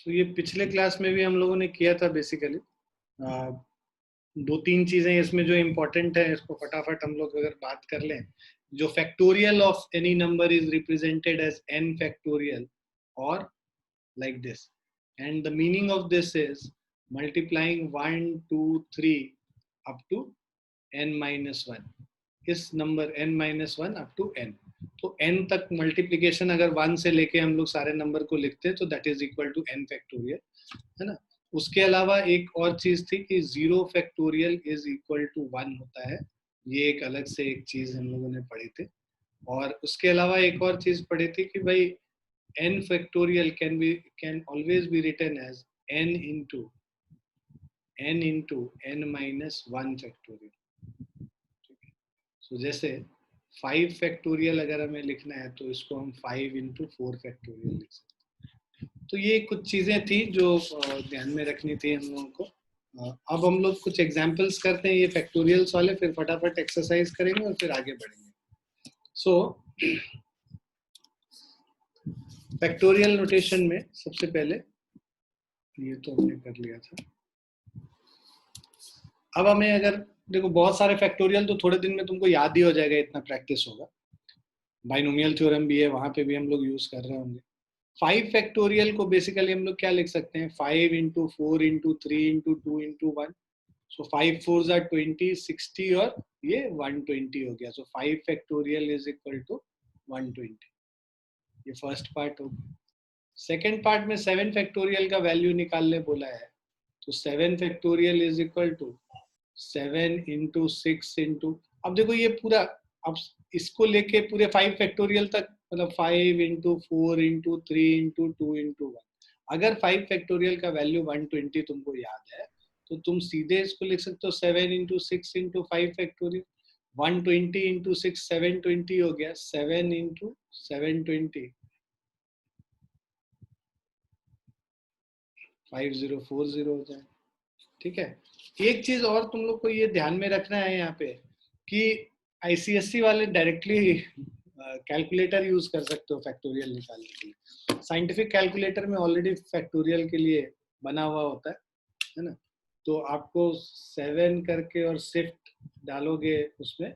तो ये पिछले क्लास में भी हम लोगों ने किया था बेसिकली। दो तीन चीजें इसमें जो इम्पोर्टेंट है, इसको फटाफट हम लोग अगर बात कर लें। जो factorial of any number is represented as n factorial और like this, and the meaning of this is multiplying 1 2 3 up to n minus 1, इस number n minus 1 up to n। तो n तक मल्टीप्लीकेशन अगर 1 से लेके हम लोग सारे नंबर को लिखते हैं तो that is equal to n factorial, है ना। उसके अलावा एक और चीज थी कि 0 फैक्टोरियल इज इक्वल टू 1 होता है। ये एक अलग से एक चीज हम लोगों ने पढ़ी थी। और उसके अलावा एक और चीज पढ़ी थी कि भाई n factorial can always be written as n into n minus 1 factorial। So जैसे 5 फैक्टोरियल अगर हमें लिखना है तो इसको हम 5 into 4 फैक्टोरियल लिख सकते हैं। तो ये कुछ चीजें थी जो ध्यान में रखनी थी हम लोगों को। अब हम लोग कुछ एग्जांपल्स करते हैं ये फैक्टोरियल्स वाले, फिर फटाफट एक्सरसाइज करेंगे और फिर आगे बढ़ेंगे। सो फैक्टोरियल नोटेशन में सबसे पहले ये तो हमने कर लिया था। अब हमें अगर देखो बहुत सारे फैक्टोरियल तो थोड़े दिन में तुमको याद ही हो जाएगा, इतना प्रैक्टिस होगा। बाइनोमियल थ्योरम भी है, वहां पे भी हम लोग यूज कर रहे होंगे। 5 फैक्टोरियल को बेसिकली हम लोग क्या लिख सकते हैं, 5 into 4 into 3 into 2 into 1। So 5 4s are 20, 60 और ये 120 हो गया। सो 5 फैक्टोरियल इज इक्वल टू 120। ये फर्स्ट पार्ट हो गया। सेकेंड पार्ट में 7 फैक्टोरियल का वैल्यू निकालने बोला है, तो 7 factorial is equal to 7 into 6 into, अब देखो ये पूरा, अब इसको लेके पूरे 5 फैक्टोरियल तक, मतलब 5 into 4 into 3 into 2 into 1। अगर 5 फैक्टोरियल का वैल्यू 120 तुमको याद है तो तुम सीधे इसको लिख सकते हो 7 into 6 into 5 फैक्टोरियल। 120 into 6 720 हो गया, 7 into 720 5040 हो जाए। ठीक है। एक चीज और तुम लोग को ये ध्यान में रखना है यहाँ पे कि आईसीएससी वाले डायरेक्टली कैलकुलेटर यूज कर सकते हो फैक्टोरियल निकालने के लिए। साइंटिफिक कैलकुलेटर में ऑलरेडी फैक्टोरियल के लिए बना हुआ होता है ना। तो आपको 7 करके और शिफ्ट डालोगे उसमें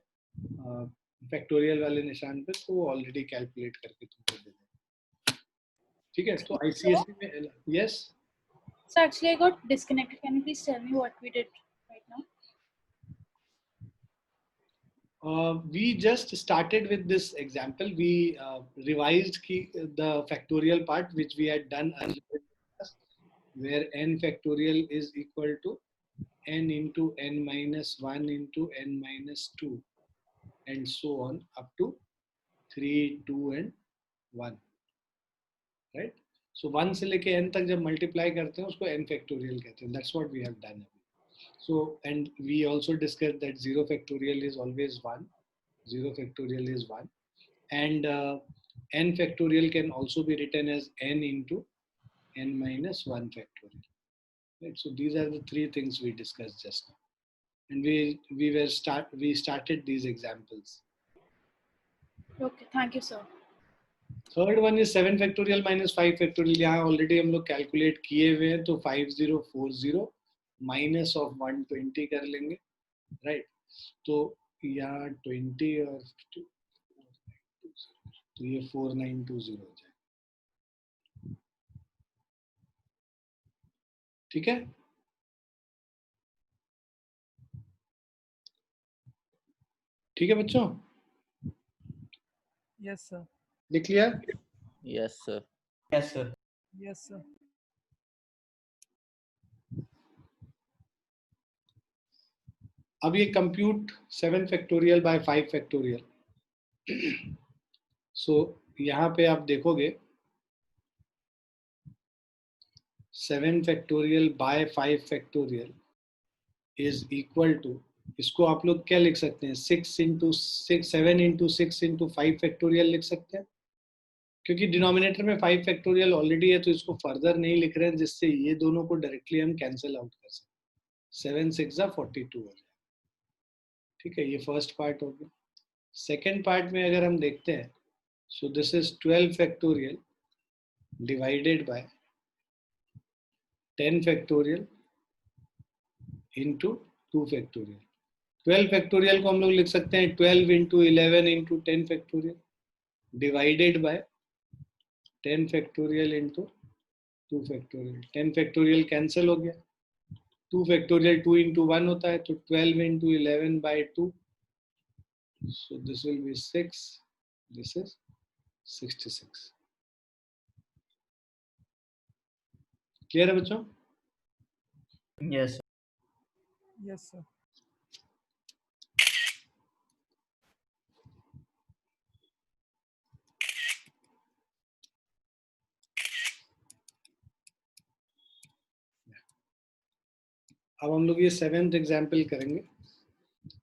फैक्टोरियल वाले निशान पे, तो वो ऑलरेडी कैलकुलेट करके तुमको दे देगा। ठीक है। तो आईसीएससी में yes. So actually I got disconnected. Can you please tell me what we did right now? We just started with this example. We revised the factorial part which we had done earlier, where n factorial is equal to n into n minus 1 into n minus 2 and so on up to 3, 2 and 1, right? So 1 से लेके n तक जब multiply करते हैं उसको n factorial कहते हैं. That's what we have done. So, and we also discussed that 0 factorial is always 1. 0 factorial is 1. And n factorial can also be written as n into n minus 1 factorial. Right? So these are the three things we discussed just now. And we started these examples. Okay, thank you, sir. Third one is 7 factorial minus 5 factorial. यहाँ already हम लोग calculate किए हुए हैं, तो 5040 minus of 120 कर लेंगे, right? तो यहाँ 20 और 50, तो ये 4920 हो जाए। ठीक है। ठीक है बच्चों। Yes sir. लिख लिया? Yes sir. Yes sir. Yes sir. अब ये compute 7 factorial by 5 factorial. So यहाँ पे आप देखोगे 7 factorial by 5 factorial is equal to, इसको आप लोग क्या लिख सकते हैं, 6 into 6, 7 into 6 into 5 फैक्टोरियल लिख सकते हैं, क्योंकि डिनोमिनेटर में 5 फैक्टोरियल ऑलरेडी है तो इसको फर्दर नहीं लिख रहे हैं, जिससे ये दोनों को डायरेक्टली हम कैंसिल आउट कर सकते हैं। 7 6 42 हो जाए। ठीक है, ये फर्स्ट पार्ट हो गया। सेकेंड पार्ट में अगर हम देखते हैं, so this is 12 factorial divided bye 10 factorial into 2 factorial. 12 factorial को हम लोग लिख सकते हैं 12 into 11 into 10 factorial divided bye 10 factorial into 2 factorial. 10 factorial cancel हो गया, 2 फैक्टोरियल 2 इंटू 1 होता है, तो 12 into 11 by 2, so this will be 6, this is 66। Clear है बच्चों? Yes. Yes, sir. अब हम लोग ये 7th एग्जाम्पल करेंगे।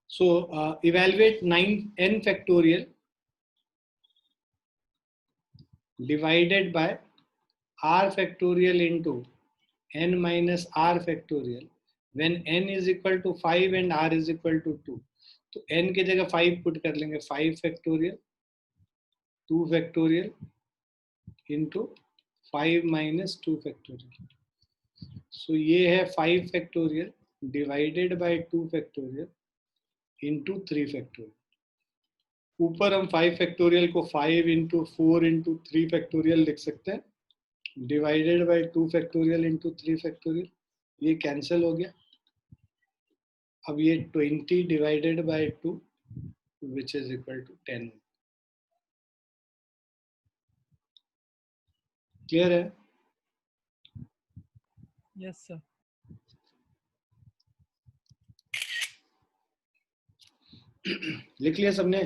So evaluate 9n factorial divided by r factorial into n minus r factorial when n is equal to 5 and r is equal to 2। तो n की जगह 5 पुट कर लेंगे, 5 factorial 2 factorial into 5 minus 2 factorial. So ये है 5 factorial divided by 2 factorial into 3 factorial. ऊपर हम 5 factorial को 5 इंटू 4 इंटू 3 फैक्टोरियल लिख सकते हैं, divided by 2 factorial into 3 factorial. ये कैंसिल हो गया। अब ये 20 divided by 2 which is equal to 10। Clear है? Yes, sir. लिख लिया सबने?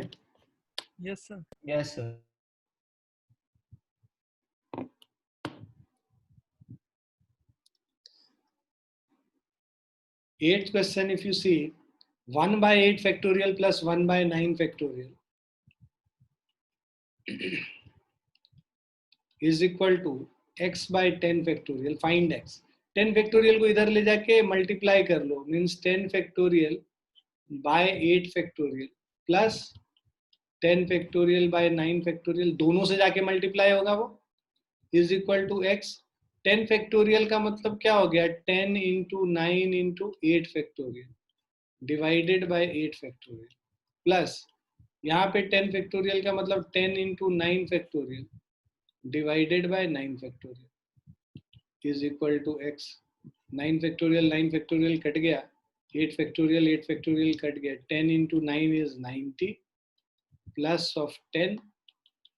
Yes, sir. Yes, sir. 8th question, if you see 1 by 8 factorial plus 1 by 9 factorial is equal to x by 10 factorial, find x। 10 factorial को इधर ले जाके multiply कर लो, means 10 factorial by 8 factorial plus 10 factorial by 9 factorial, दोनों से जाके multiply होगा वो, is equal to x। 10 factorial का मतलब क्या हो गया, 10 into 9 into 8 factorial divided by 8 factorial plus यहाँ पे 10 फैक्टोरियल का मतलब 10 into 9 factorial divided by 9 factorial is equal to x। 9 factorial cut गया, 8 फैक्टोरियल कट गया, 10 into 9 is 90 plus of 10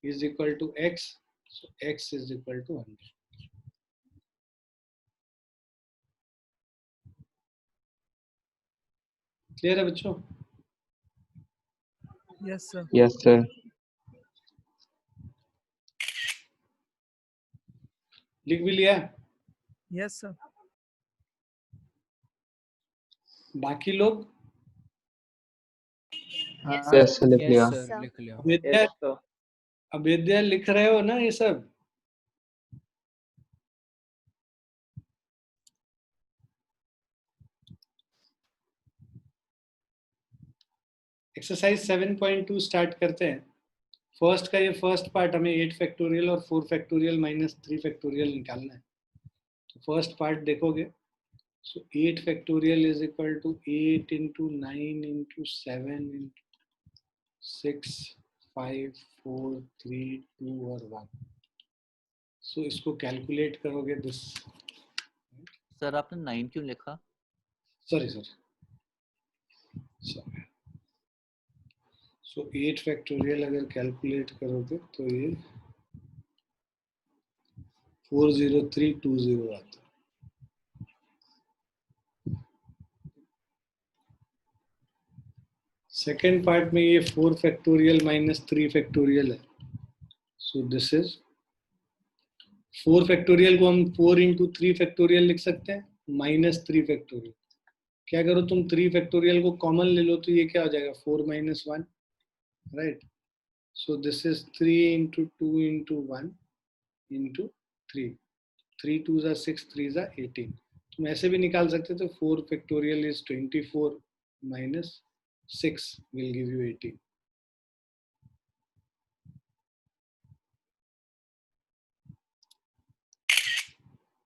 is equal to x, so x is equal to 100। Clear है बच्चों? Yes, sir. Yes, sir. लिख भी लिया? Yes, sir. बाकी लोग? Yes, sir, लिख लिया। Yes, sir. लिख लिया। अभेद्या, अभेद्या लिख रहे हो ना ये सब? एक्सरसाइज 7.2 स्टार्ट करते हैं। फर्स्ट का ये फर्स्ट पार्ट हमें 8 फैक्टोरियल और 4 फैक्टोरियल माइनस 3 फैक्टोरियल निकालना है। तो फर्स्ट पार्ट देखोगे, so 8 factorial is equal to 8 into 9 into 7 into 6 5 4 3 2 और 1। सो इसको कैलकुलेट करोगे दिस। सर आपने 9 क्यों लिखा? सॉरी सो 8 फैक्टोरियल अगर कैलकुलेट करोगे तो ये 40320 आता है। सेकेंड पार्ट में ये 4 फैक्टोरियल माइनस 3 फैक्टोरियल है। सो दिस इज 4 फैक्टोरियल को हम 4 इंटू 3 फैक्टोरियल लिख सकते हैं माइनस 3 फैक्टोरियल। क्या करो तुम 3 फैक्टोरियल को कॉमन ले लो तो ये क्या हो जाएगा 4 minus 1, right. So this is 3 into 2 into 1 into 3, 3 2 जा 6 3 जा 18। तुम ऐसे भी निकाल सकते थे 4 factorial is 24 minus 6 will give you 18।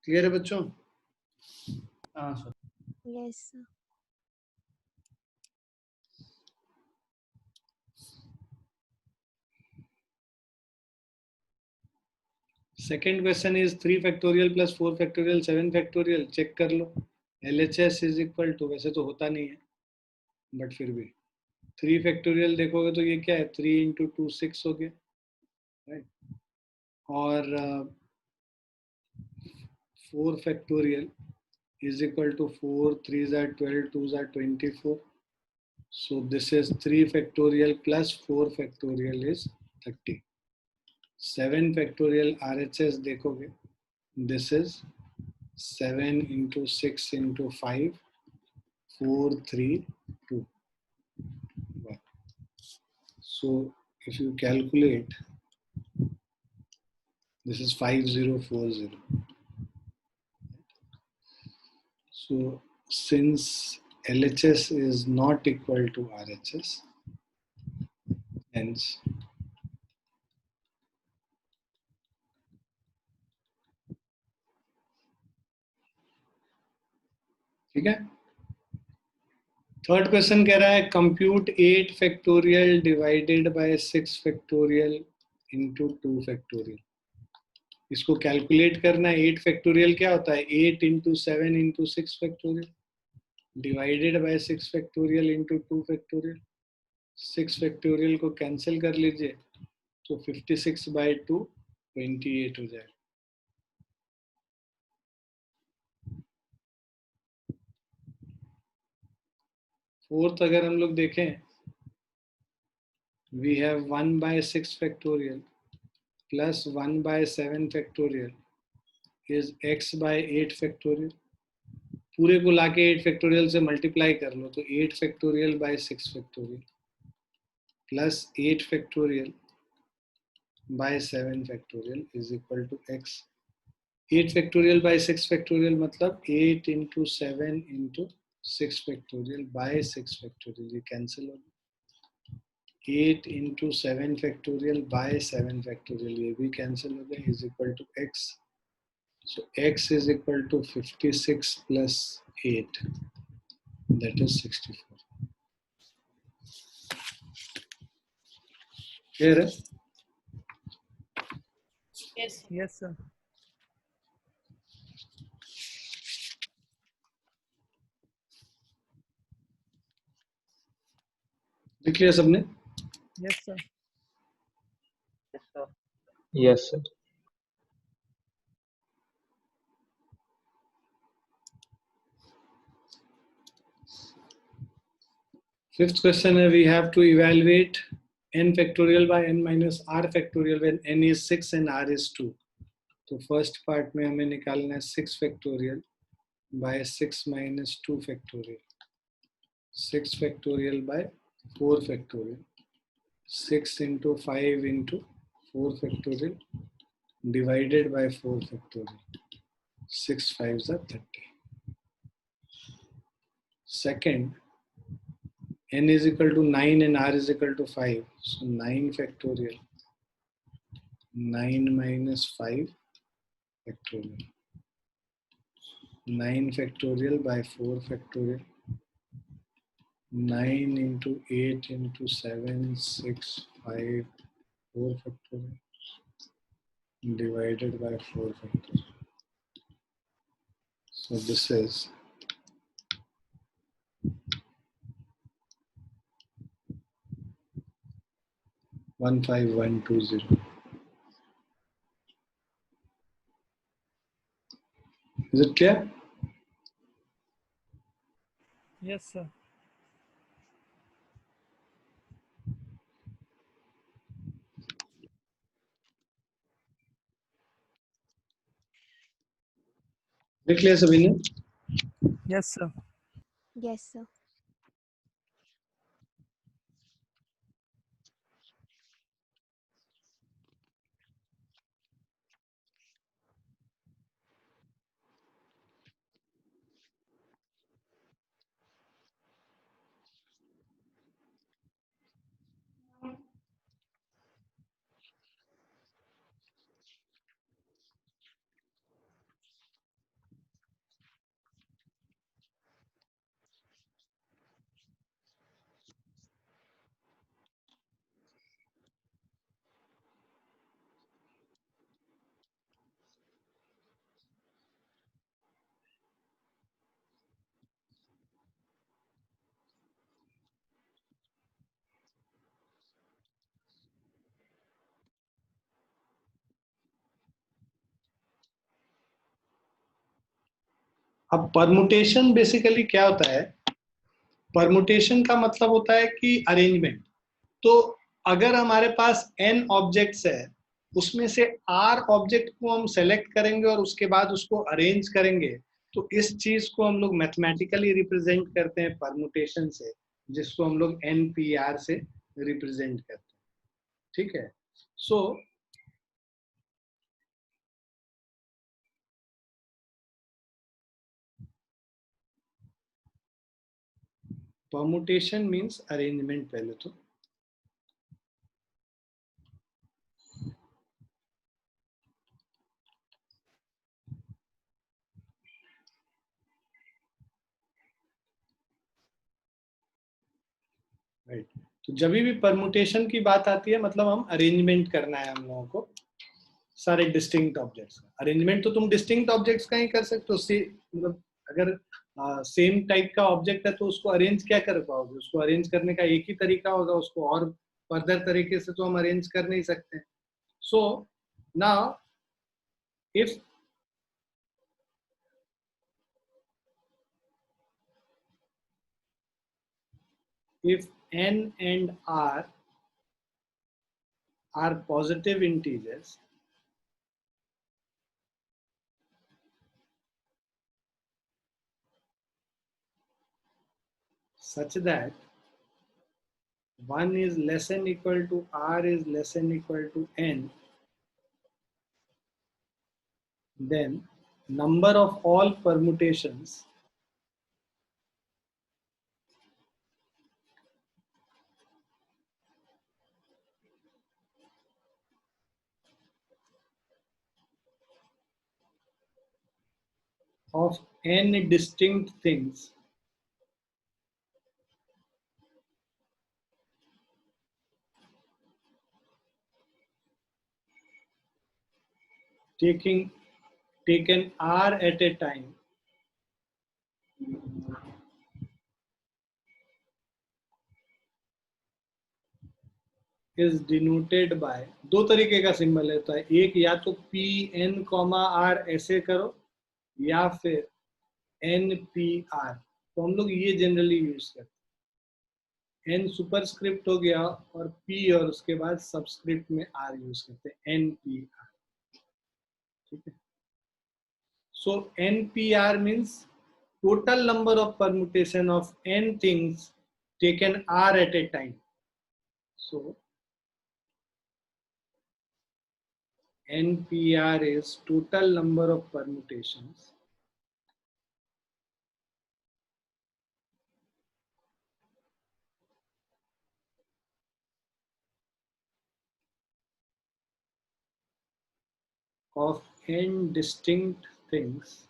Clear है बच्चों? sir. Yes, sir. Second question is 3 factorial plus 4 factorial 7 factorial. Check कर लो. LHS इज इक्वल टू, वैसे तो होता नहीं है बट फिर भी 3 फैक्टोरियल देखोगे तो ये क्या है, 3 इंटू 2 6 हो गया, राइट. और 4 factorial is equal to 4 3s are 12 2s are 24. So this is 3 factorial plus 4 factorial is 30. 7 factorial RHS देखोगे, this is 7 into 6 into 5 4 3 2. So if you calculate, this is 5040. So since LHS is not equal to RHS, hence ठीक है. Third question कह रहा है compute 8 factorial divided bye 6 factorial into 2 factorial. इसको calculate करना है. 8 factorial क्या होता है, 8 into 7 into 6 factorial divided bye 6 factorial into 2 factorial. 6 factorial को कैंसिल कर लीजिए तो 56 बाय 2 28 हो जाएगा. फोर्थ अगर हम लोग देखें, we have 1 by 6 factorial plus 1 by 7 factorial is x by 8 factorial. पूरे को लाके 8 फैक्टोरियल से मल्टीप्लाई कर लो तो 8 factorial by 6 factorial plus 8 factorial by 7 factorial is equal to x. 8 factorial by 6 factorial मतलब 8 into 7 into 6 factorial by 6 factorial, ये cancel होगा. 8 इंटू 7 फैक्टोरियल बाय 7 फैक्टोरियल, ये भी कैंसिल हो गया, is equal to x. So x is equal to 56 plus 8, that is 64. Clear है? Yes. Yes, sir. लिख लिया सबने? Yes, sir. Yes, sir. Yes, sir. Fifth question है, we have to evaluate n factorial by n minus r factorial when n is 6 and r is 2. तो first part में हमें निकालना है 6 factorial by 6 minus 2 factorial. 6 factorial bye 4 factorial. 6 into 5 into 4 factorial divided by 4 factorial. 6 5s are 30. Second, n is equal to 9 and r is equal to 5. So 9 factorial. 9 minus 5 factorial. 9 factorial by 4 factorial. 9 into 8 into 7, 6, 5, 4 factorial divided by 4 factorial. So this is 15120. Is it clear? Yes, sir. लिख लिया सभी ने? Yes, sir. Yes, sir. अब permutation basically क्या होता है? Permutation का मतलब होता है कि अरेंजमेंट। तो अगर हमारे पास n ऑब्जेक्ट्स है, उसमें से r ऑब्जेक्ट को हम सेलेक्ट करेंगे और उसके बाद उसको अरेंज करेंगे, तो इस चीज को हम लोग मैथमेटिकली रिप्रेजेंट करते हैं परमुटेशन से, जिसको हम लोग npr से रिप्रेजेंट करते हैं। ठीक है? सो परमुटेशन मीन्स अरेंजमेंट पहले तो। राइट, तो जब भी परमुटेशन की बात आती है मतलब हम अरेंजमेंट करना है हम लोगों को सारे डिस्टिंक्ट ऑब्जेक्ट्स का। अरेंजमेंट तो तुम डिस्टिंक्ट ऑब्जेक्ट्स का ही कर सकते हो। मतलब अगर सेम टाइप का ऑब्जेक्ट है तो उसको अरेंज क्या कर पाओगे? उसको अरेंज करने का एक ही तरीका होगा, उसको और फर्दर तरीके से तो हम अरेंज कर नहीं सकते। So now if n and r are positive integers, such that 1 is less than equal to r is less than equal to n, then number of all permutations of n distinct things taken r at a time is denoted by, दो तरीके का symbol होता है, एक या तो p n r ऐसे करो या फिर n p r। तो हम लोग ये जनरली यूज करते हैं। n सुपरस्क्रिप्ट हो गया और p और उसके बाद सबस्क्रिप्ट में r यूज करते हैं, n p r। ठीक है? सो n p r means total number of permutation of n things taken r at a time. So NPR is total number of permutations of n distinct things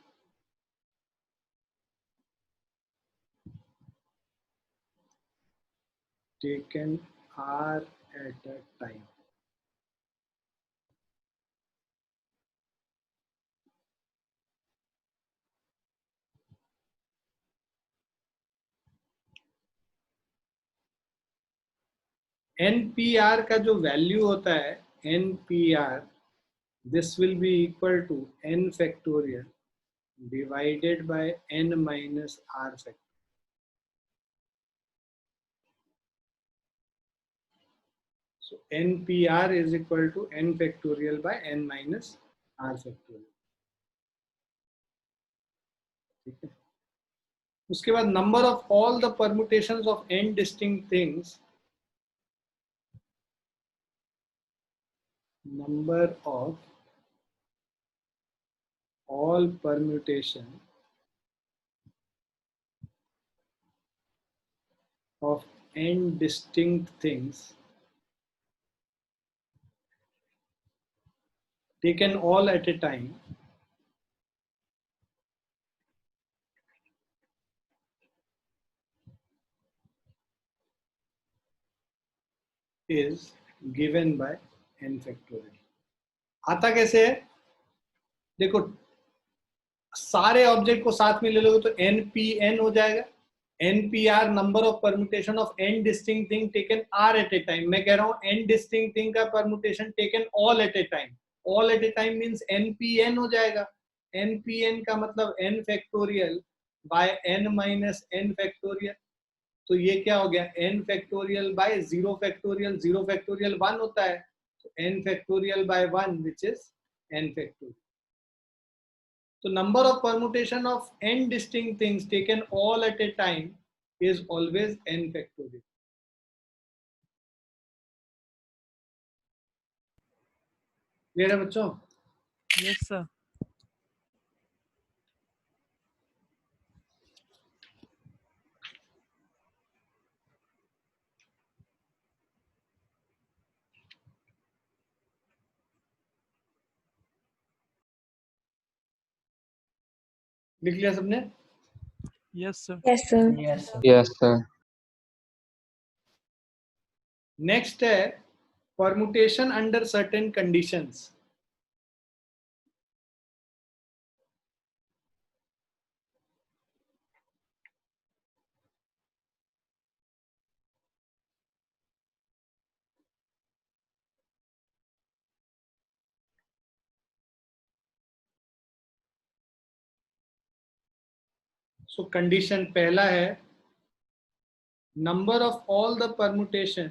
taken r at a time. NPR का जो value होता है NPR, this will be equal to n factorial divided by n minus r factorial. So NPR is equal to n factorial by n minus r factorial. ठीक है? उसके बाद number of all the permutations of n distinct things, number of all permutation of n distinct things taken all at a time is given by n factorial. आता कैसे है? देखो, सारे object को साथ में ले लोगे तो npn हो जाएगा। npr number of permutation of n distinct thing taken r at a time. मैं कह रहा हूं n डिस्टिंक्ट थिंग का permutation taken all at a time. All at a time means npn हो जाएगा। npn का मतलब n factorial by n minus n factorial, तो ये क्या हो गया n factorial by 0 factorial, 0 factorial 1 होता है, तो n factorial by 1 which is n factorial. So number of permutation of n distinct things taken all at a time is always n factorial. Clear है बच्चों? Yes, sir. लिख लिया सबने? Yes, sir. Yes, sir. Yes, sir. Yes, sir. Next है permutation under certain conditions. So condition पहला है number of all the permutation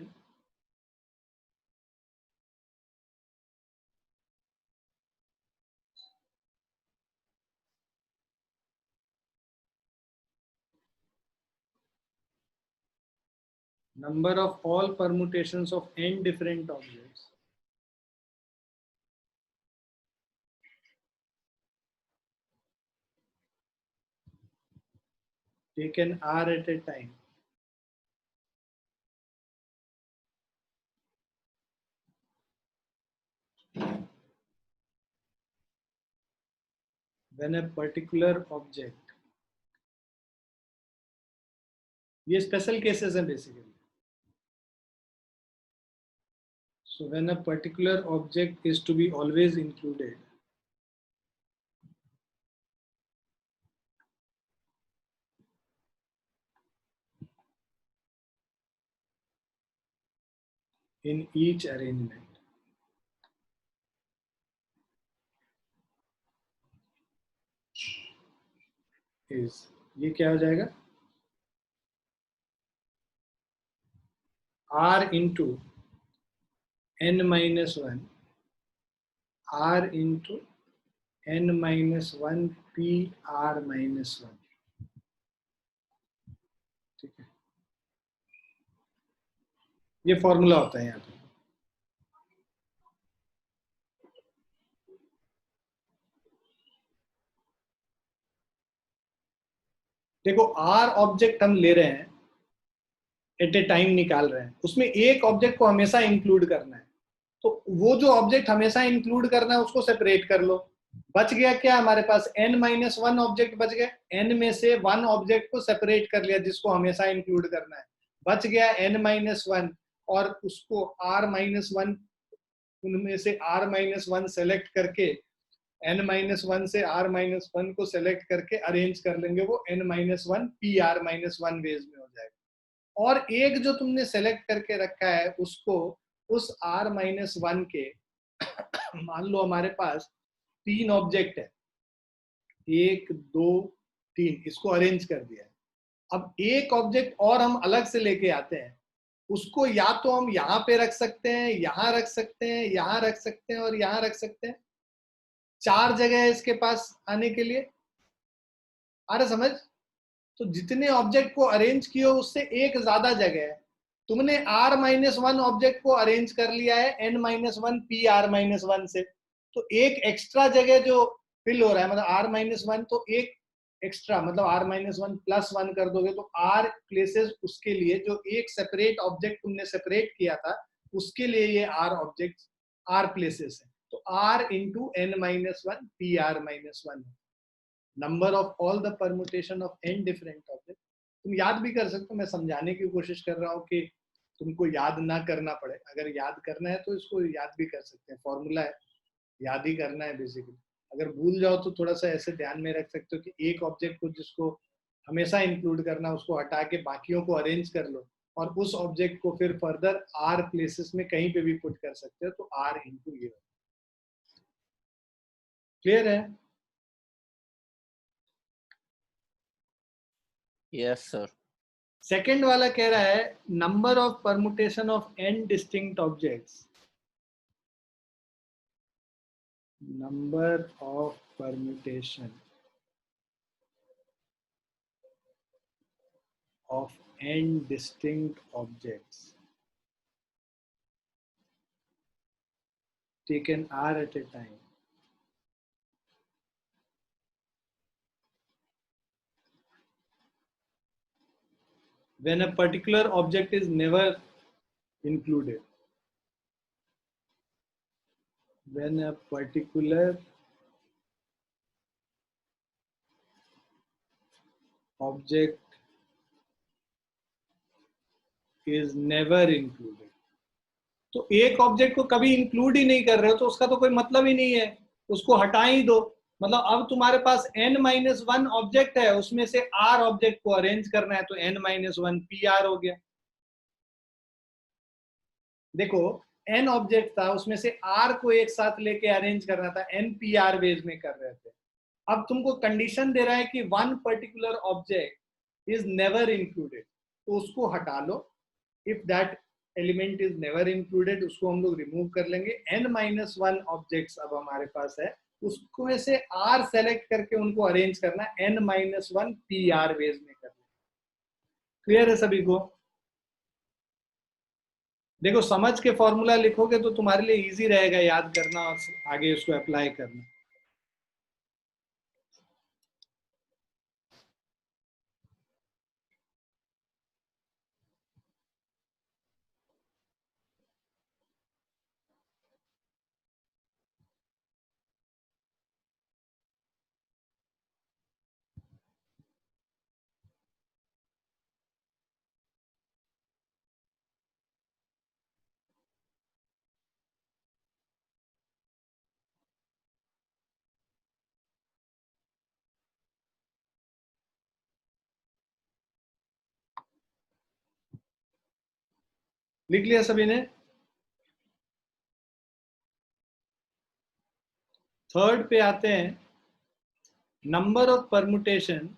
number of all permutations of n different objects taken r at a time when a particular object, ये special cases हैं basically. So when a particular object is to be always included in each arrangement, is ये क्या हो जाएगा r into n minus 1 r into n minus 1 p r minus 1. ठीक है, ये formula होता है यहाँ पे. देखो r ऑब्जेक्ट हम ले रहे हैं, एट ए टाइम निकाल रहे हैं, उसमें एक ऑब्जेक्ट को हमेशा इंक्लूड करना है, तो वो जो ऑब्जेक्ट हमेशा इंक्लूड करना है उसको सेपरेट कर लो. बच गया क्या हमारे पास n माइनस 1 ऑब्जेक्ट बच गए, n में से 1 ऑब्जेक्ट को सेपरेट कर लिया जिसको हमेशा इंक्लूड करना है, बच गया n माइनस 1 और उसको r माइनस 1 उनमें से r माइनस 1 सेलेक्ट करके n माइनस 1 से r माइनस 1 को सेलेक्ट करके अरेंज कर लेंगे, वो n minus 1 p r minus 1 ways में हो जाएगा. और एक जो तुमने सेलेक्ट करके रखा है उसको उस r माइनस 1 के मान लो हमारे पास 3 ऑब्जेक्ट है, 1 2 3, इसको अरेंज कर दिया है. अब एक ऑब्जेक्ट और हम अलग से लेके आते हैं, उसको या तो हम यहाँ पे रख सकते हैं, यहाँ रख सकते हैं, यहाँ रख सकते हैं और यहाँ रख सकते हैं. 4 जगह है इसके पास आने के लिए. आ रहा समझ? तो जितने ऑब्जेक्ट को अरेंज किए उससे एक ज्यादा जगह है. तुमने r माइनस 1 ऑब्जेक्ट को अरेंज कर लिया है n minus 1 P R minus 1 से, तो एक एक्स्ट्रा जगह जो फिल हो रहा है मतलब r माइनस 1, तो एक एक्स्ट्रा मतलब r माइनस 1 प्लस 1 कर दोगे तो r प्लेसेस उसके लिए जो एक सेपरेट ऑब्जेक्ट तुमने सेपरेट किया था उसके लिए ये r ऑब्जेक्ट r प्लेसेस है. तो r into n minus 1 P R minus 1 number of all the permutation of n different object. तुम याद भी कर सकते हो, मैं समझाने की कोशिश कर रहा हूँ कि तुमको याद ना करना पड़े. अगर याद करना है तो इसको याद भी कर सकते हैं, फॉर्मूला है, याद ही करना है बेसिकली. अगर भूल जाओ तो थोड़ा सा ऐसे ध्यान में रख सकते हो कि एक ऑब्जेक्ट को जिसको हमेशा इंक्लूड करना उसको हटा के बाकियों को अरेंज कर लो और उस ऑब्जेक्ट को फिर फर्दर r प्लेसेस में कहीं पे भी पुट कर सकते हो, तो r इंटू ये. क्लियर है? Yes, sir. सेकेंड वाला कह रहा है number of permutation of n distinct objects, number of permutation of n distinct objects taken r at a time when a particular object is never included. When a particular object is never included. तो एक object को कभी include ही नहीं कर रहे हो तो उसका तो कोई मतलब ही नहीं है, उसको हटा ही दो. मतलब अब तुम्हारे पास n-1 ऑब्जेक्ट है, उसमें से r ऑब्जेक्ट को अरेंज करना है तो n-1 pr हो गया. देखो n ऑब्जेक्ट था, उसमें से r को एक साथ लेके अरेंज करना था, npr वेज में कर रहे थे. अब तुमको कंडीशन दे रहा है कि one particular object is never included, तो उसको हटा लो. If that element is never included उसको हम लोग रिमूव कर लेंगे. n-1 ऑब्जेक्ट्स अब हमारे पास है, उसको में से r सेलेक्ट करके उनको अरेंज करना, n-1 pr वेज में करना. क्लियर है सभी को? देखो समझ के फॉर्मूला लिखोगे तो तुम्हारे लिए इजी रहेगा याद करना और आगे उसको अप्लाई करना. लिख लिया सभी ने? थर्ड पे आते हैं. Number of permutation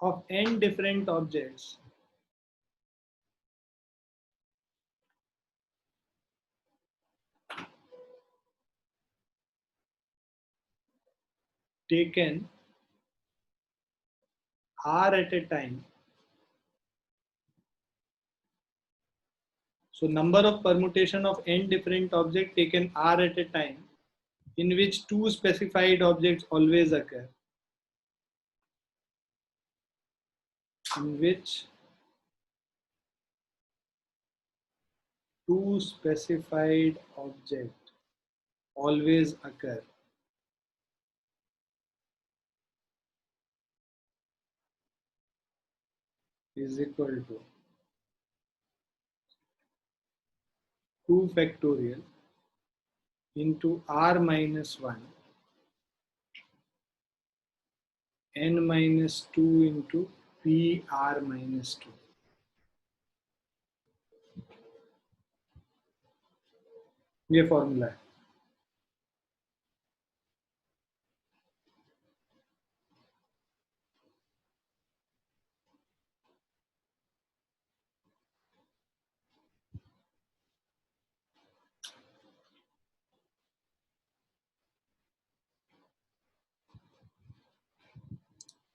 of n different objects taken r at a time. So number of permutation of n different objects taken r at a time in which two specified objects always occur. In which two specified objects always occur is equal to 2 factorial into r minus 1 n minus 2 into p r minus 2. ये formula है.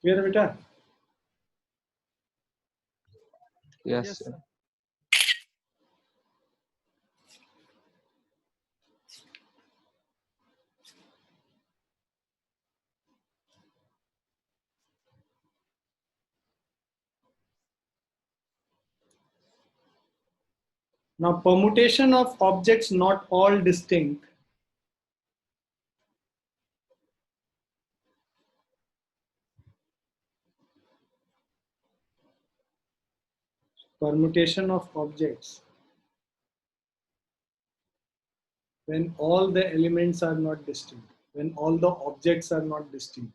Clear है बेटा? Yes, Yes, sir. sir. Now permutation of objects not all distinct permutation of objects when all the elements are not distinct, when all the objects are not distinct.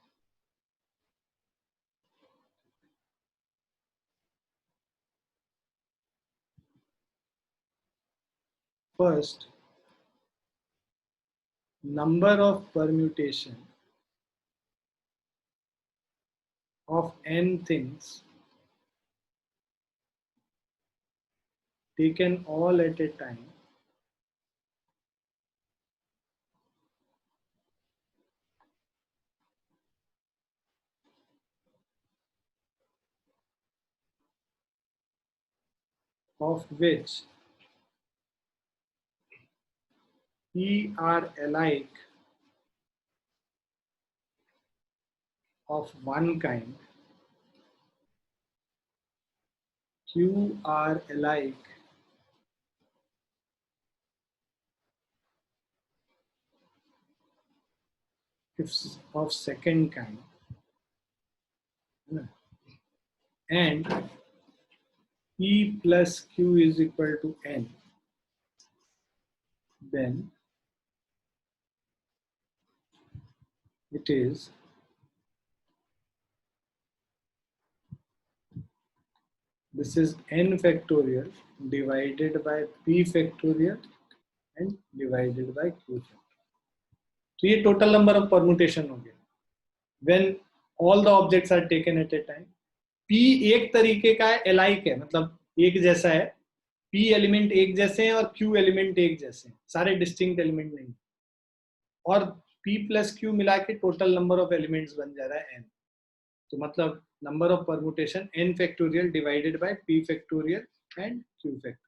First, number of permutation of n things taken all at a time of which P are alike of one kind, Q are alike if of second kind, and P plus Q is equal to N, then it is this is n factorial divided by p factorial and divided by q factorial. तो ये total number of permutation हो गया when all the objects are taken at a time. p एक तरीके का है, iliac है, मतलब एक जैसा है. p एलिमेंट एक जैसे हैं और q एलिमेंट एक जैसे हैं, सारे डिस्टिंक्ट एलिमेंट नहीं. और p प्लस q मिला के टोटल नंबर ऑफ एलिमेंट्स बन जा रहा है n. तो मतलब number of permutation n factorial divided by p factorial and q factorial.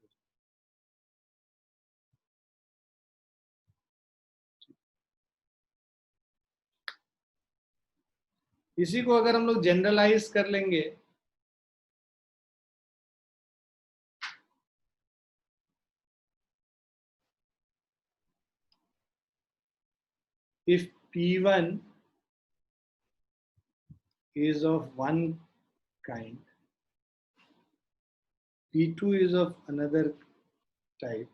इसी को अगर हम लोग जनरलाइज कर लेंगे if p1 is of one kind, p2 is of another type,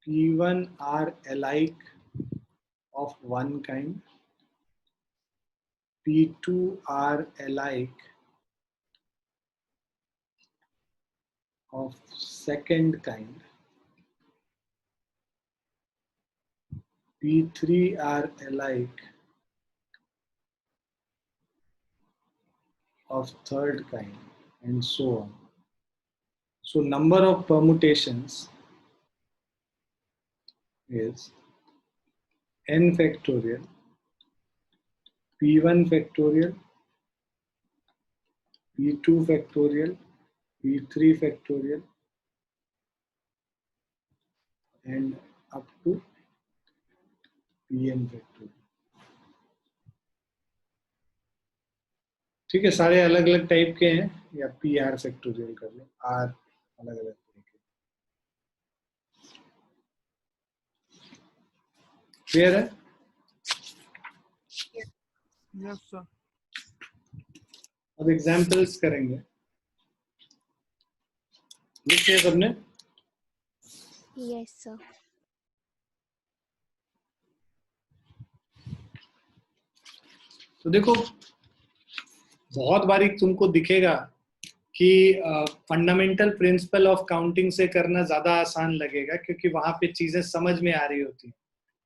p1 are alike of one kind, p2 are alike of second kind, p3 are alike of third kind, and so on. So number of permutations is n factorial, p1 factorial, p2 factorial, p3 factorial, and up to pn factorial. ठीक है, सारे अलग अलग type के हैं, या P R factorial कर लो, are अलग अलग तरीके. क्लियर है? Yes, sir. अब एग्जाम्पल्स करेंगे. लिखिए सबने. Yes, sir. तो देखो, बहुत बारी तुमको दिखेगा कि फंडामेंटल प्रिंसिपल ऑफ काउंटिंग से करना ज्यादा आसान लगेगा, क्योंकि वहां पे चीजें समझ में आ रही होती हैं.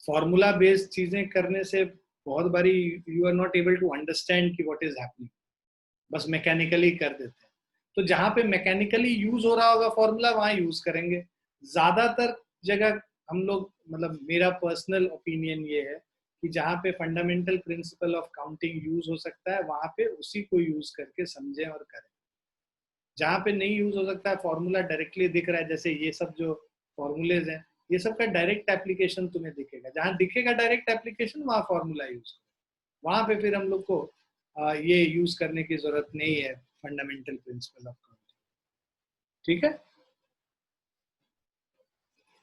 फॉर्मूला बेस्ड चीजें करने से बहुत बारी you are not able to understand कि व्हाट इज हैपनिंग, बस मैकेनिकली कर देते हैं. तो जहां पे मैकेनिकली यूज हो रहा होगा फॉर्मूला, वहां यूज करेंगे. ज्यादातर जगह हम लोग, मतलब मेरा पर्सनल ओपिनियन ये है कि जहाँ पे fundamental principle of counting use हो सकता है, वहां पे उसी को यूज करके समझें और करें. जहाँ पे नहीं यूज हो सकता है, फॉर्मूला डायरेक्टली दिख रहा है, जैसे ये सब जो फॉर्मूलेज हैं, ये सब का डायरेक्ट एप्लीकेशन तुम्हें दिखेगा. जहाँ दिखेगा डायरेक्ट एप्लीकेशन, वहाँ फॉर्मूला यूज करो. वहां पे फिर हम लोग को ये यूज करने की जरूरत नहीं है, फंडामेंटल प्रिंसिपल ऑफ काउंटिंग. ठीक है?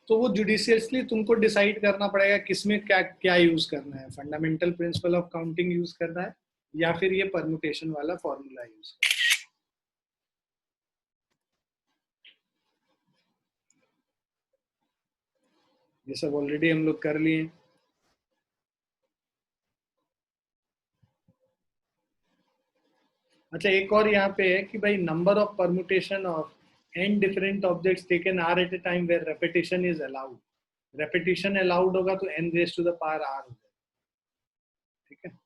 तो वो जुडिशियसली तुमको डिसाइड करना पड़ेगा किसमें क्या क्या यूज करना है. Fundamental principle of counting use करना है या फिर ये परम्यूटेशन वाला फॉर्मूला यूज करना है. ये सब ऑलरेडी हम लोग कर लिए. अच्छा एक और यहाँ पे है कि भाई number of permutation of n different objects taken r at a time where repetition is allowed. Repetition allowed होगा तो n raise to the power r हो जाएगा. ठीक है.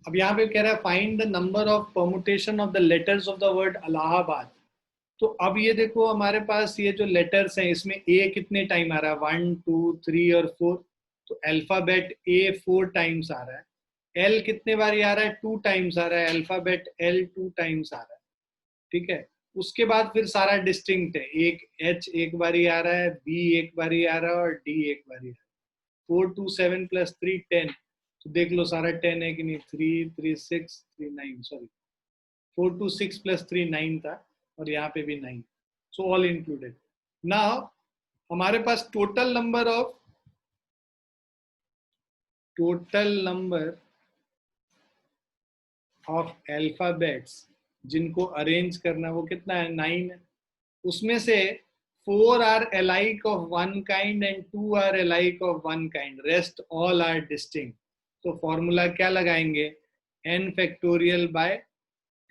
अब यहाँ पे कह रहा है find the number of permutation of the letters of the word Allahabad. तो अब ये देखो हमारे पास ये जो लेटर्स हैं इसमें ए कितने टाइम आ रहा है, 1 2 3 और 4. तो अल्फाबेट ए 4 टाइम्स आ रहा है. एल कितने बारी आ रहा है, 2 टाइम्स आ रहा है. अल्फाबेट एल 2 टाइम्स आ रहा है. ठीक है. उसके बाद फिर सारा डिस्टिंक्ट है. एक एच एक बारी आ रहा है, बी एक बारी आ रहा है और डी एक बारी आ रहा है. 4 2 7 प्लस 3 10. तो देख लो सारा 10 है कि नहीं. 3 3 6 3 9 सॉरी 4 2 6 प्लस 3 9 था और यहाँ पे भी 9. So all included. नाउ हमारे पास टोटल नंबर ऑफ अल्फाबेट्स जिनको अरेंज करना वो कितना है, 9 है. उसमें से 4 are alike of one kind and 2 are alike of one kind. Rest all are distinct. तो फॉर्मूला क्या लगाएंगे, n factorial by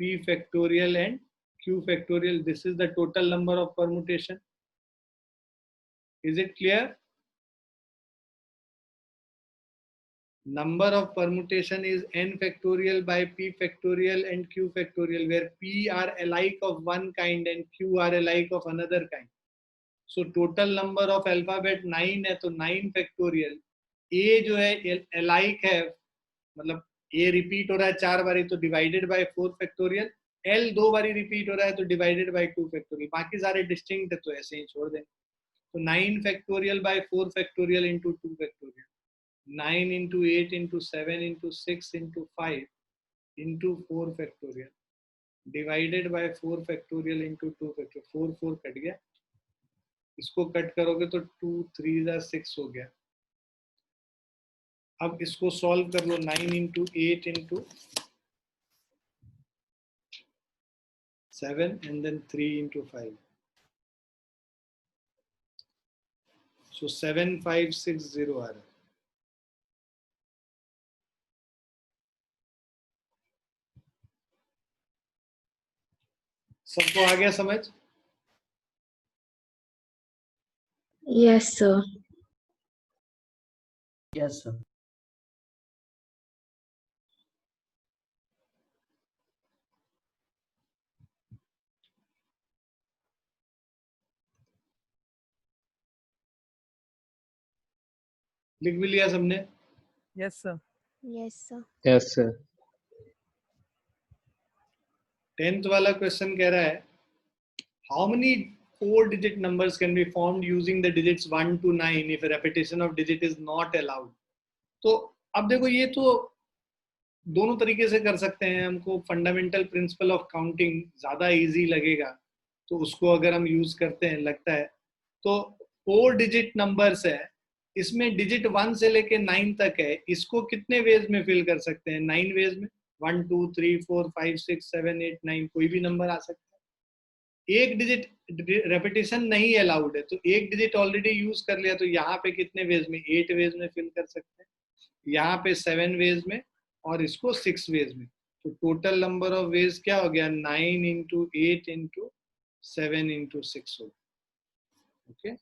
p factorial and q factorial. This is the total number of permutation. Is it clear? Number of permutation is n factorial by p factorial and q factorial, where p are alike of one kind and q are alike of another kind. So total number of alphabet 9 है तो 9 factorial. a जो है alike है, मतलब a repeat हो रहा है 4 बारी तो डिवाइडेड बाय 4 फैक्टोरियल. l 2 बारी रिपीट हो रहा है तो डिवाइडेड बाय 2 फैक्टोरियल. बाकी सारे डिस्टिंक्ट है तो ऐसे ही छोड़ दें. तो 9 factorial by 4 factorial into 2 factorial. 9 into 8 into 7 into 6 into 5 into 4 factorial divided bye 4 factorial into 2 factorial. 4 4 cut गया. इसको कट करोगे तो 2 3 6 हो गया. अब इसको सॉल्व कर लो. 9 into 8 into 7 and then 3 into 5. So 7560 आ रहा है. सबको आ गया समझ? Yes, sir. Yes, sir. लिख भी लिया सबने? Yes, sir. Yes, sir. Yes, sir. 10th वाला क्वेश्चन कह रहा है how many 4 digit numbers can be formed using the digits 1 to 9 if a repetition of digit is not allowed. तो अब देखो ये तो दोनों तरीके से कर सकते हैं. हमको फंडामेंटल प्रिंसिपल ऑफ काउंटिंग ज्यादा इजी लगेगा तो उसको अगर हम यूज करते हैं लगता है. तो 4 digit नंबर्स है, इसमें डिजिट 1 से लेके 9 तक है. इसको कितने वेज में फिल कर सकते हैं, 9 वेज में. 1 2 3 4 5 6 7 8 9 कोई भी नंबर आ सकता है. एक डिजिट रेपिटेशन नहीं अलाउड है तो एक डिजिट ऑलरेडी यूज कर लिया तो यहाँ पे कितने वेज में, 8 वेज में फिल कर सकते हैं. यहाँ पे 7 वेज में और इसको 6 वेज में. तो टोटल नंबर ऑफ वेज क्या हो गया, 9 इंटू 8 इंटू 7 इंटू 6 हो गया. Okay.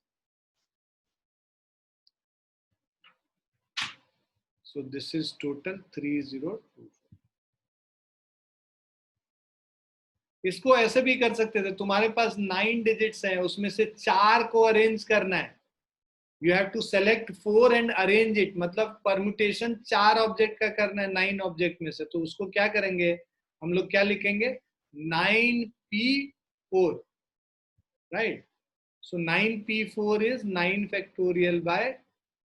So this is total 3024. इसको ऐसे भी कर सकते थे. तुम्हारे पास 9 डिजिट्स हैं, उसमें से 4 को अरेंज करना है. You have to select 4 and arrange it. मतलब परम्यूटेशन 4 ऑब्जेक्ट का करना है 9 ऑब्जेक्ट में से. तो उसको क्या करेंगे हम लोग, क्या लिखेंगे, 9p4, right. So 9p4 is 9 factorial by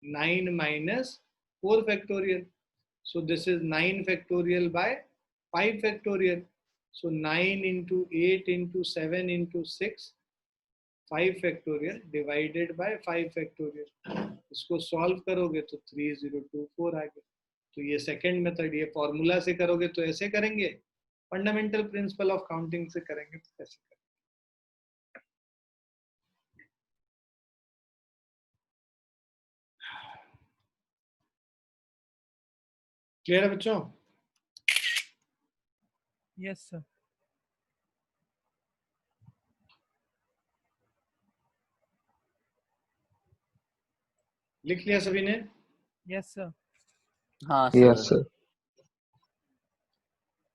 9 minus 4 factorial. So this is 9 factorial by 5 factorial. So 9 into 8 into 7 into 6, 5 factorial divided by 5 factorial. इसको सॉल्व करोगे तो 3024 आ गया. तो ये सेकेंड मेथड. ये फॉर्मूला से करोगे तो ऐसे करेंगे, फंडामेंटल प्रिंसिपल ऑफ काउंटिंग से करेंगे तो कैसे करेंगे। क्लियर है बच्चों? Yes, sir. लिख लिया सभी ने? Yes, sir. हाँ Yes, sir. sir.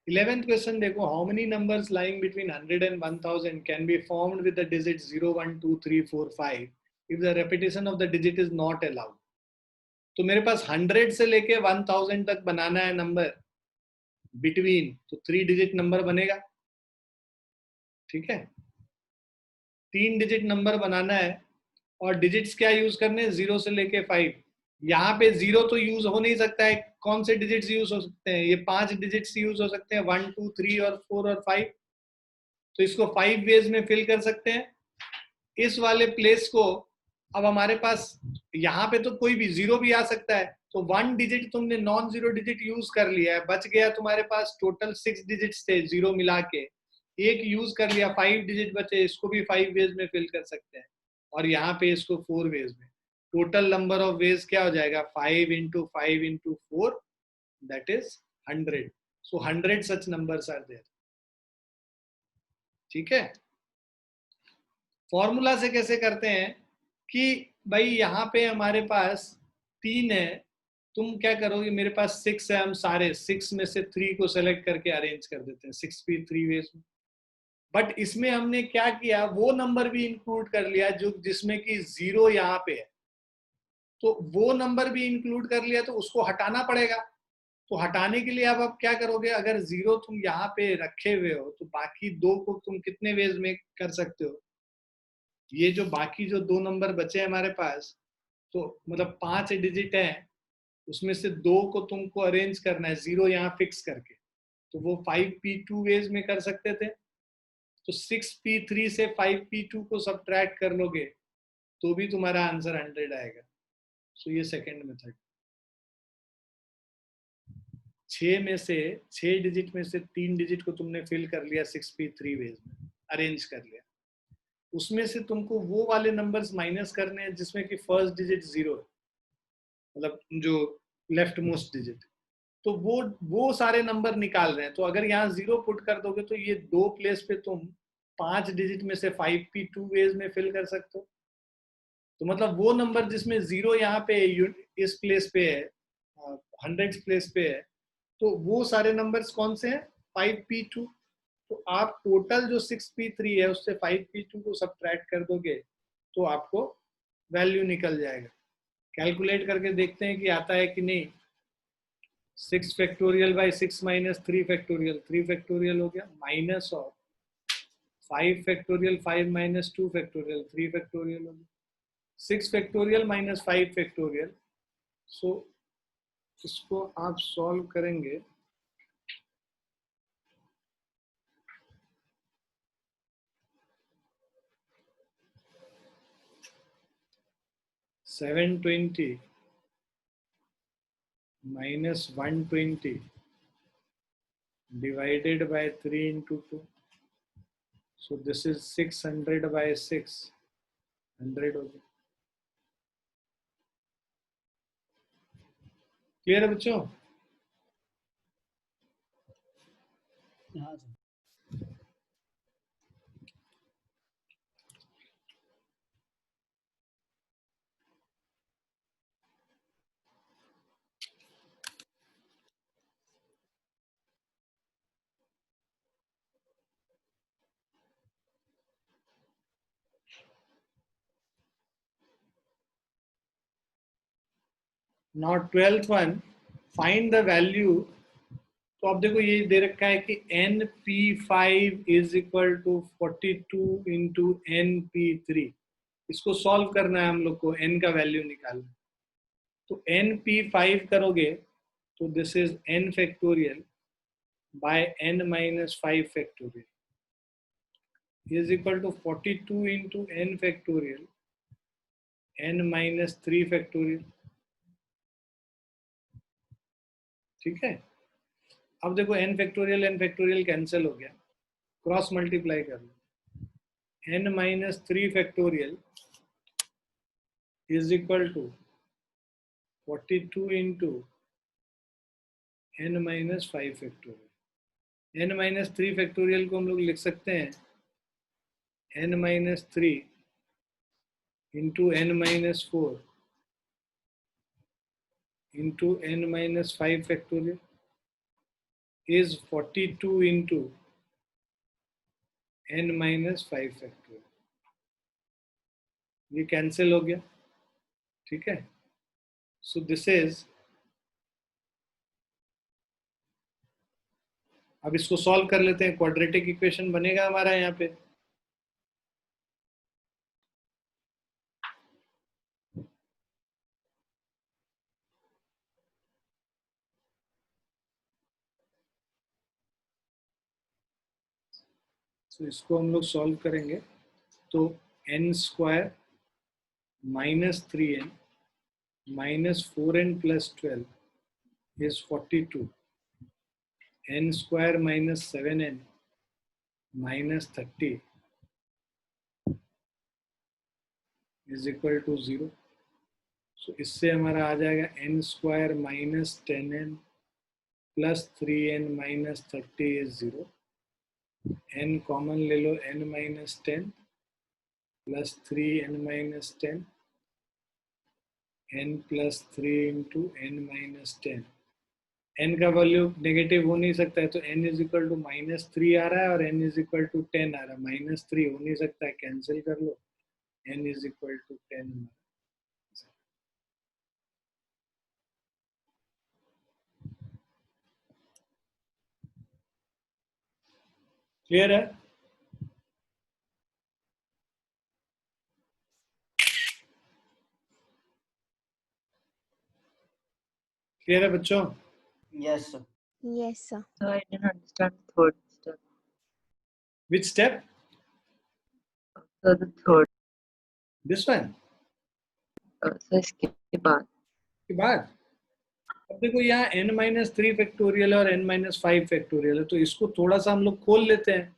11th question देखो, how many numbers lying between 100 and 1000 can be formed with the digit 0 1 2 3 4 5 if the repetition of the digit is not allowed. तो मेरे पास 100 से लेके 1000 तक बनाना है नंबर बिटवीन, तो 3 डिजिट नंबर बनेगा, ठीक है। 3 डिजिट नंबर बनाना है और डिजिट्स क्या यूज करने हैं, 0 से लेके 5। यहाँ पे 0 तो यूज हो नहीं सकता है, कौन से डिजिट्स यूज हो सकते हैं, ये 5 डिजिट्स यूज हो सकते हैं, 1 2 3 और 4 और 5। तो इसको 5 वेज में फिल कर सकते हैं इस वाले प्लेस को। अब हमारे पास यहाँ पे तो कोई भी 0 भी आ सकता है, तो 1 डिजिट तुमने नॉन 0 डिजिट यूज कर लिया है, बच गया तुम्हारे पास टोटल 6 डिजिट्स थे 0 मिला के, एक यूज कर लिया, 5 डिजिट बचे, इसको भी 5 वेज में फिल कर सकते हैं और यहाँ पे इसको 4 वेज में। टोटल नंबर ऑफ वेज क्या हो जाएगा, 5 into 5 into 4 that is 100। so 100 such numbers are there, ठीक है। फॉर्मूला से कैसे करते हैं कि भाई यहाँ पे हमारे पास 3 है, तुम क्या करोगे, मेरे पास 6 है, हम सारे 6 में से 3 को सेलेक्ट करके अरेंज कर देते हैं 6 भी 3 वेज में। बट इसमें हमने क्या किया, वो नंबर भी इंक्लूड कर लिया जो जिसमें कि 0 यहाँ पे है, तो वो नंबर भी इंक्लूड कर लिया, तो उसको हटाना पड़ेगा। तो हटाने के लिए अब आप क्या करोगे, अगर 0 तुम यहाँ पे रखे हुए हो तो बाकी 2 को तुम कितने वेज में कर सकते हो, ये जो बाकी जो 2 नंबर बचे हमारे पास, तो मतलब 5 डिजिट है, उसमें से 2 को तुमको अरेंज करना है 0 यहाँ फिक्स करके, तो वो 5p2 वेज में कर सकते थे। तो 6p3 से 5p2 को सब्ट्रैक्ट कर लोगे तो भी तुम्हारा आंसर 100 आएगा। सो ये सेकेंड मेथड। 6 डिजिट में से 3 डिजिट को तुमने फिल कर लिया 6p3 वेज में, अरेंज कर लिया, उसमें से तुमको वो वाले नंबर्स माइनस करने हैं जिसमें कि फर्स्ट डिजिट 0 है, मतलब जो लेफ्ट मोस्ट डिजिट, तो वो सारे नंबर निकाल रहे हैं। तो अगर यहाँ 0 पुट कर दोगे तो ये 2 प्लेस पे तुम 5 डिजिट में से 5p2 वेज में फिल कर सकते हो। तो मतलब वो नंबर जिसमें 0 यहाँ पे इस प्लेस पे है, 100 प्लेस पे है, तो वो सारे नंबर्स कौन से हैं, 5p2। तो आप टोटल जो 6p3 है उससे 5p2 को सब्ट्रैक्ट कर दोगे तो आपको वैल्यू निकल जाएगा। कैलकुलेट करके देखते हैं कि आता है कि नहीं। 6 factorial by 6 minus 3 factorial, 3 factorial हो गया, minus of 5 factorial 5 minus 2 factorial 3 factorial हो गया, 6 फैक्टोरियल माइनस 5 फैक्टोरियल। सो इसको आप सॉल्व करेंगे, $720 minus 120 divided by 3 into 2. So this is 600 by 6, 100 हो गया। क्लियर है बच्चों? Now 12th one, find the value। तो अब देखो ये दे रखा है कि NP5 is equal to 42 into NP3। इसको सॉल्व करना है हम लोग को, n का वैल्यू निकालना। तो NP5 करोगे तो this is n factorial by n minus 5 factorial is equal to 42 into n factorial n minus 3 factorial, ठीक है। अब देखो n फैक्टोरियल कैंसिल हो गया, क्रॉस मल्टीप्लाई कर लो, n minus 3 factorial is equal to 42 into n minus 5 factorial. n minus 3 factorial को हम लोग लिख सकते हैं n minus 3 into n minus 4 into n minus 5 factorial is 42 into n minus 5 factorial. ये कैंसिल हो गया, ठीक है। सो दिस इज, अब इसको सॉल्व कर लेते हैं, क्वाड्रेटिक इक्वेशन बनेगा हमारा यहाँ पे। तो इसको हम लोग सॉल्व करेंगे, तो n square minus 3n minus 4n plus 12 is 42, n square minus 7n minus 30 is equal to 0। So इससे हमारा आ जाएगा n square minus 10n plus 3n minus 30 is 0। n common ले लो, n minus 10 plus 3n minus 10, n plus 3 into n minus 10। n का value negative हो नहीं सकता है, तो n is equal to minus 3 आ रहा है और n इज इक्वल टू 10 आ रहा है। माइनस 3 हो नहीं सकता है, कैंसिल कर लो, n is equal to 10। Clear है? क्लियर है बच्चों? Yes, sir. Yes, sir. Sir, I didn't understand the third step. Which step? Sir, the third. This one Sir, इसके बाद. के बाद। अब देखो यहाँ n माइनस 3 फैक्टोरियल और n माइनस 5 फैक्टोरियल है, तो इसको थोड़ा सा हम लोग खोल लेते हैं।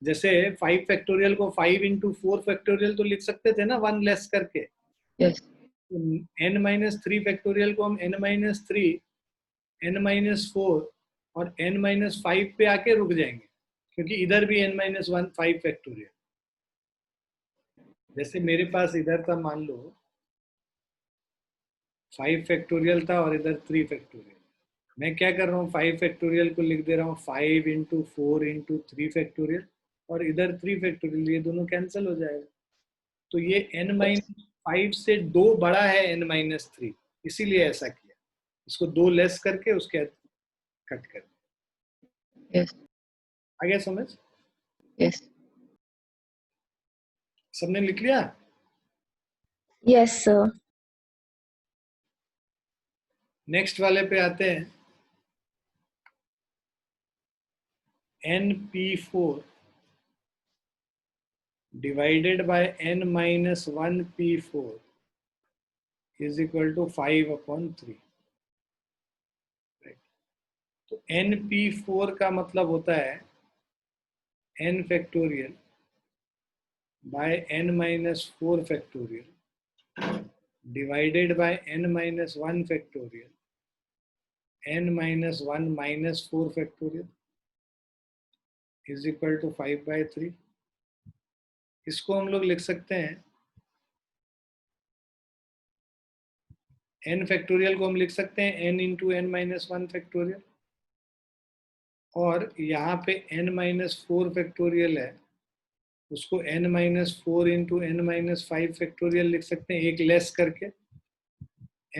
जैसे 5 फैक्टोरियल को 5 इंटू 4 फैक्टोरियल तो लिख सकते थे ना, 1 लेस करके। Yes. n माइनस 3 फैक्टोरियल को हम n माइनस 3, n माइनस 4 और n माइनस 5 पे आके रुक जाएंगे, क्योंकि इधर भी n माइनस 1 5 फैक्टोरियल। जैसे मेरे पास इधर था, मान लो 5 फैक्टोरियल था और इधर 3 फैक्टोरियल। मैं क्या कर रहा हूँ, 5 फैक्टोरियल को लिख दे रहा हूँ 5 इंटू 4 इंटू 3 फैक्टोरियल, और इधर 3 फैक्टोरियल, ये दोनों कैंसिल हो जाएगा। तो ये n माइनस 5 से 2 बड़ा है n माइनस 3, इसीलिए ऐसा किया। इसको 2 लेस करके उसके कट कर। Yes. आ गया समझ? Yes. सबने लिख लिया? Yes, sir. नेक्स्ट वाले पे आते हैं। np4 divided by n minus 1 p4 is equal to 5/3। तो np4 का मतलब होता है n factorial by n minus 4 factorial divided by n minus 1 factorial n minus 1 minus 4 factorial is equal to 5/3। इसको हम लोग लिख सकते हैं, n फैक्टोरियल को हम लिख सकते हैं n into n minus 1 factorial, और यहाँ पे n माइनस 4 फैक्टोरियल है, उसको n minus 4 into n minus 5 factorial लिख सकते हैं, एक लेस करके।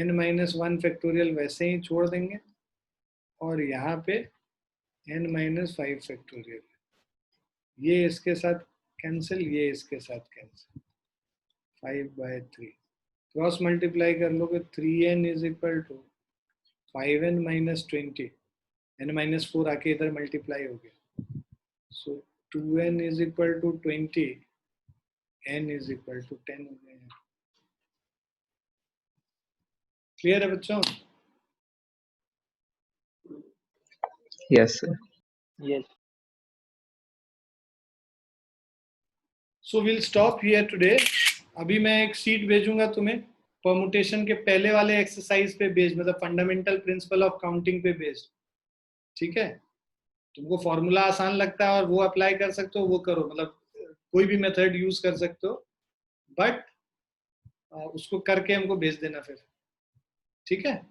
n माइनस 1 फैक्टोरियल वैसे ही छोड़ देंगे, और यहाँ पे n माइनस 5 फैक्टोरियल, ये इसके साथ कैंसिल, ये इसके साथ कैंसिल, 5/3। क्रॉस मल्टीप्लाई कर लोगे, 3n is equal to 5n minus 20, n minus 4 आके इधर मल्टीप्लाई हो गया, so 2n is equal to 20, n is equal to 10 हो गया। क्लियर है बच्चों? Yes, sir. Yes. So will stop here today. अभी मैं एक शीट भेजूंगा तुम्हें परमुटेशन के पहले वाले एक्सरसाइज पे बेस्ड, मतलब फंडामेंटल प्रिंसिपल ऑफ काउंटिंग पे बेस्ड. ठीक है, तुमको फॉर्मूला आसान लगता है और वो अप्लाई कर सकते हो, वो करो, मतलब कोई भी मेथड यूज कर सकते हो, बट उसको करके हमको भेज देना फिर. ठीक है.